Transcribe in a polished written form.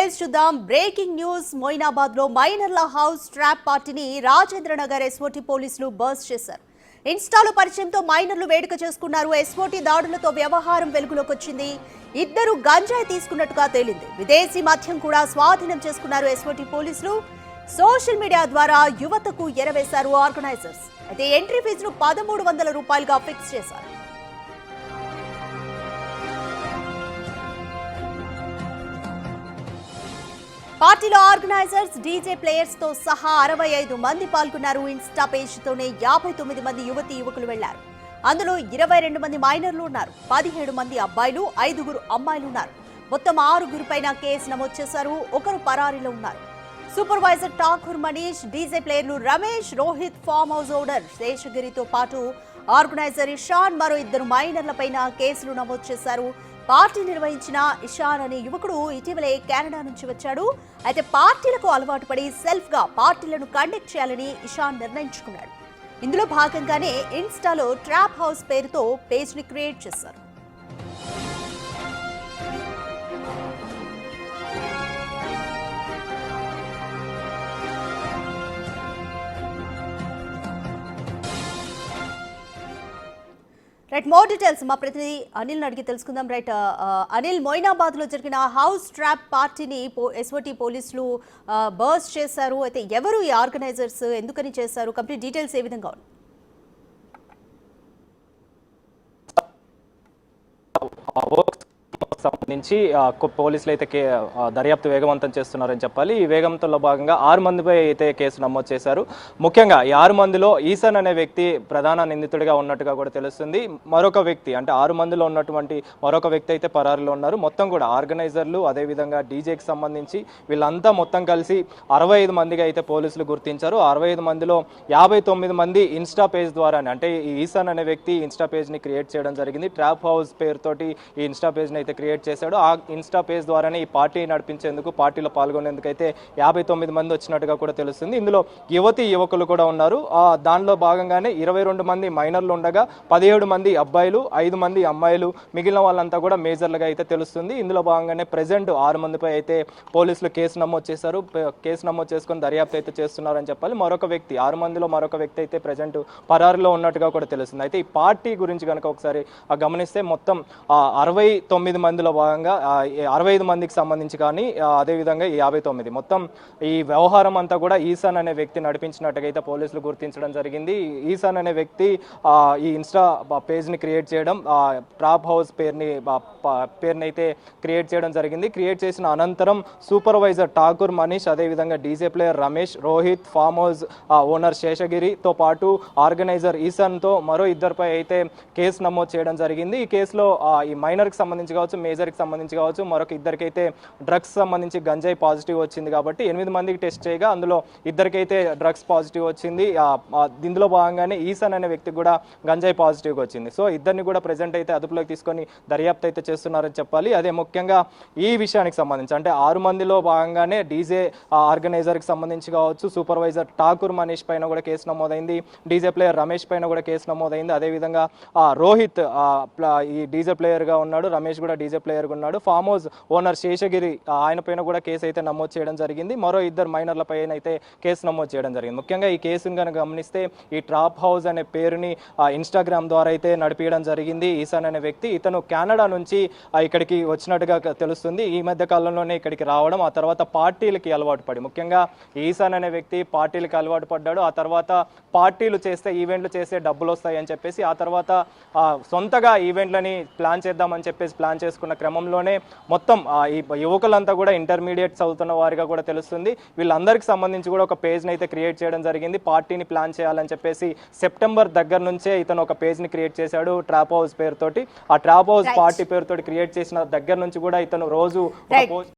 Details చూద్దాం. Breaking news. Moinabad లో మైనర్ల house trap పార్టీని రాజేంద్రనగర్ ఎస్ఓటీ పోలీసులు బర్స్ట్ చేశారు. ఇన్స్టాలో పరిచయంతో మైనర్లు వేడుక చేసుకున్నారు. ఎస్ఓటీ దాడులతో వ్యవహారం వెలుగులోకి వచ్చింది. ఇద్దరు గంజాయి తీసుకున్నట్టుగా తేలింది. విదేశీ మద్యం కూడా స్వాధీనం చేసుకున్నారు ఎస్ఓటీ పోలీసులు. సోషల్ మీడియా ద్వారా యువతకు ఎరవేశారు ఆర్గనైజర్స్. అయితే ఎంట్రీ ఫీజును 1300 రూపాయలుగా ఫిక్స్ చేశారు. పార్టీలో ఆర్గనైజర్స్, డీజే ప్లేయర్స్ తో సహా 65 మంది పాల్గొన్నారు. ఇన్స్టా పేజ్ తోనే 59 మంది యువతీ యువకులు వెళ్లారు. అందులో 22 మంది మైనర్లు ఉన్నారు. 17 మంది అబ్బాయిలు, 5 అమ్మాయిలు ఉన్నారు. మొత్తం 6 పైన కేసు నమోదు చేశారు. ఒకరు పరారీలో ఉన్నారు. సూపర్వైజర్ ఠాకూర్ మనీష్, డీజే ప్లేయర్లు Ramesh, Rohit, farm house owner శేషగిరితో పాటు ఆర్గనైజర్ ఇషాన్, మరో 2 మైనర్లపైన కేసులు నమోదు చేశారు. పార్టీ నిర్వహించిన ఇషాన్ అనే యువకుడు ఇటీవలే కెనడా నుంచి వచ్చాడు. అయితే పార్టీలకు అలవాటు పడి సెల్ఫ్ గా పార్టీలను కండక్ట్ చేయాలని ఇషాన్ నిర్ణయించుకున్నాడు. ఇందులో భాగంగానే ఇన్స్టాలో ట్రాప్ హౌస్ పేరుతో పేజ్ ని క్రియేట్ చేశారు. రైట్, మోర్ డీటెయిల్స్ మా ప్రతినిధి అనిల్ అడిగి తెలుసుకుందాం. రైట్ అనిల్, మొయినాబాద్ లో జరిగిన హౌస్ ట్రాప్ పార్టీని ఎస్ఓటీ పోలీసులు బర్స్ట్ చేశారు. అయితే ఎవరు ఈ ఆర్గనైజర్స్, ఎందుకని చేశారు, కంప్లీట్ డీటెయిల్స్ ఏ విధంగా ఉన్నాయి? సంబంధించి పోలీసులు అయితే దర్యాప్తు వేగవంతం చేస్తున్నారని చెప్పాలి. ఈ వేగంతో భాగంగా 6 మందిపై అయితే కేసు నమోదు చేశారు. ముఖ్యంగా ఈ 6 మందిలో ఈసన్ అనే వ్యక్తి ప్రధాన నిందితుడిగా ఉన్నట్టుగా కూడా తెలుస్తుంది. మరొక వ్యక్తి, అంటే 6 మందిలో ఉన్నటువంటి మరొక వ్యక్తి అయితే పరారీలో ఉన్నారు. మొత్తం కూడా ఆర్గనైజర్లు, అదేవిధంగా డీజేకి సంబంధించి వీళ్ళంతా మొత్తం కలిసి 65 మందిగా అయితే పోలీసులు గుర్తించారు. 65 మందిలో 59 మంది ఇన్స్టా పేజ్ ద్వారానే, అంటే ఈ ఈసన్ అనే వ్యక్తి ఇన్స్టా పేజ్ని క్రియేట్ చేయడం జరిగింది. ట్రాప్ హౌస్ పేరుతోటి ఈ ఇన్స్టా పేజ్ని అయితే క్రియేట్ చేశాడు. ఆ ఇన్స్టా పేజ్ ద్వారానే ఈ పార్టీ నడిపించేందుకు, పార్టీలో పాల్గొనేందుకు అయితే 59 మంది వచ్చినట్టుగా కూడా తెలుస్తుంది. ఇందులో యువతీ యువకులు కూడా ఉన్నారు. దానిలో భాగంగానే 22 మంది మైనర్లు ఉండగా 17 మంది అబ్బాయిలు, 5 మంది అమ్మాయిలు, మిగిలిన వాళ్ళంతా కూడా మేజర్లుగా అయితే తెలుస్తుంది. ఇందులో భాగంగానే ప్రెజెంట్ 6 మందిపై అయితే పోలీసులు కేసు నమోదు చేశారు. కేసు నమోదు చేసుకుని దర్యాప్తు అయితే చేస్తున్నారని చెప్పాలి. మరొక వ్యక్తి, 6 మందిలో మరొక వ్యక్తి అయితే ప్రెజెంట్ పరారీలో ఉన్నట్టుగా కూడా తెలుస్తుంది. అయితే ఈ పార్టీ గురించి కనుక ఒకసారి గమనిస్తే మొత్తం 69 మందిలో భాగంగా 65 మందికి సంబంధించి కానీ అదేవిధంగా 59 మొత్తం ఈ వ్యవహారం అంతా కూడా ఈసాన్ అనే వ్యక్తి నడిపించినట్టుగా అయితే పోలీసులు గుర్తించడం జరిగింది. ఈసాన్ అనే వ్యక్తి ఈ ఇన్స్టా పేజ్ని క్రియేట్ చేయడం, ట్రాప్ హౌస్ పేరుని అయితే క్రియేట్ చేయడం జరిగింది. క్రియేట్ చేసిన అనంతరం సూపర్వైజర్ ఠాకూర్ మనీష్, అదేవిధంగా DJ player Ramesh, Rohit, farm house owner శేషగిరితో పాటు ఆర్గనైజర్ ఈసాన్తో మరో 2 అయితే కేసు నమోదు చేయడం జరిగింది. ఈ కేసులో ఈ మైనర్కి సంబంధించి కావచ్చు, మేజర్కి సంబంధించి కావచ్చు, మరొక 2 అయితే డ్రగ్స్ సంబంధించి గంజాయి పాజిటివ్ వచ్చింది. కాబట్టి 8 మందికి టెస్ట్ చేయగా అందులో 2 అయితే డ్రగ్స్ పాజిటివ్ వచ్చింది. దీనిలో భాగంగానే ఈసన్ అనే వ్యక్తికి కూడా గంజాయి పాజిటివ్గా వచ్చింది. సో ఇద్దరిని కూడా ప్రెజెంట్ అయితే అదుపులోకి తీసుకొని దర్యాప్తు అయితే చేస్తున్నారని చెప్పాలి. అదే ముఖ్యంగా ఈ విషయానికి సంబంధించి, అంటే 6 మందిలో భాగంగానే డీజే ఆర్గనైజర్కి సంబంధించి కావచ్చు, సూపర్వైజర్ ఠాకూర్ మనీష్ పైన కూడా కేసు నమోదైంది. డీజే ప్లేయర్ రమేష్ పైన కూడా కేసు నమోదైంది. అదేవిధంగా రోహిత్ ఈ డీజే ప్లేయర్గా ఉన్నాడు, రమేష్ కూడా డీజే ప్లేయర్గా ఉన్నాడు. ఫామ్ హౌస్ ఓనర్ శేషగిరి, ఆయన పైన కూడా కేసు అయితే నమోదు చేయడం జరిగింది. మరో 2 మైనర్ల పైన అయితే కేసు నమోదు చేయడం జరిగింది. ముఖ్యంగా ఈ కేసును కనుక గమనిస్తే ఈ ట్రాప్ హౌస్ అనే పేరుని ఇన్స్టాగ్రామ్ ద్వారా అయితే నడిపించడం జరిగింది ఈసాన్ అనే వ్యక్తి. ఇతను కెనడా నుంచి ఇక్కడికి వచ్చినట్టుగా తెలుస్తుంది. ఈ మధ్య కాలంలోనే ఇక్కడికి రావడం, ఆ తర్వాత పార్టీలకి అలవాటు పడి, ముఖ్యంగా ఈసాన్ అనే వ్యక్తి పార్టీలకి అలవాటు పడ్డాడు. ఆ తర్వాత పార్టీలు చేస్తే, ఈవెంట్లు చేస్తే డబ్బులు వస్తాయి అని చెప్పేసి ఆ తర్వాత సొంతగా ఈవెంట్లని ప్లాన్ చేద్దామని చెప్పేసి ప్లాన్ చేసుకున్న క్రమంలోనే మొత్తం ఈ యువకులంతా కూడా ఇంటర్మీడియట్ చదువుతున్న వారిగా కూడా తెలుస్తుంది. వీళ్ళందరికీ సంబంధించి కూడా ఒక పేజ్ని అయితే క్రియేట్ చేయడం జరిగింది. పార్టీని ప్లాన్ చేయాలని చెప్పేసి సెప్టెంబర్ దగ్గర నుంచే ఇతను ఒక పేజ్ని క్రియేట్ చేశాడు ట్రాప్ హౌస్ పేరుతోటి. ఆ ట్రాప్ హౌస్ పార్టీ పేరుతోటి క్రియేట్ చేసిన దగ్గర నుంచి కూడా ఇతను రోజు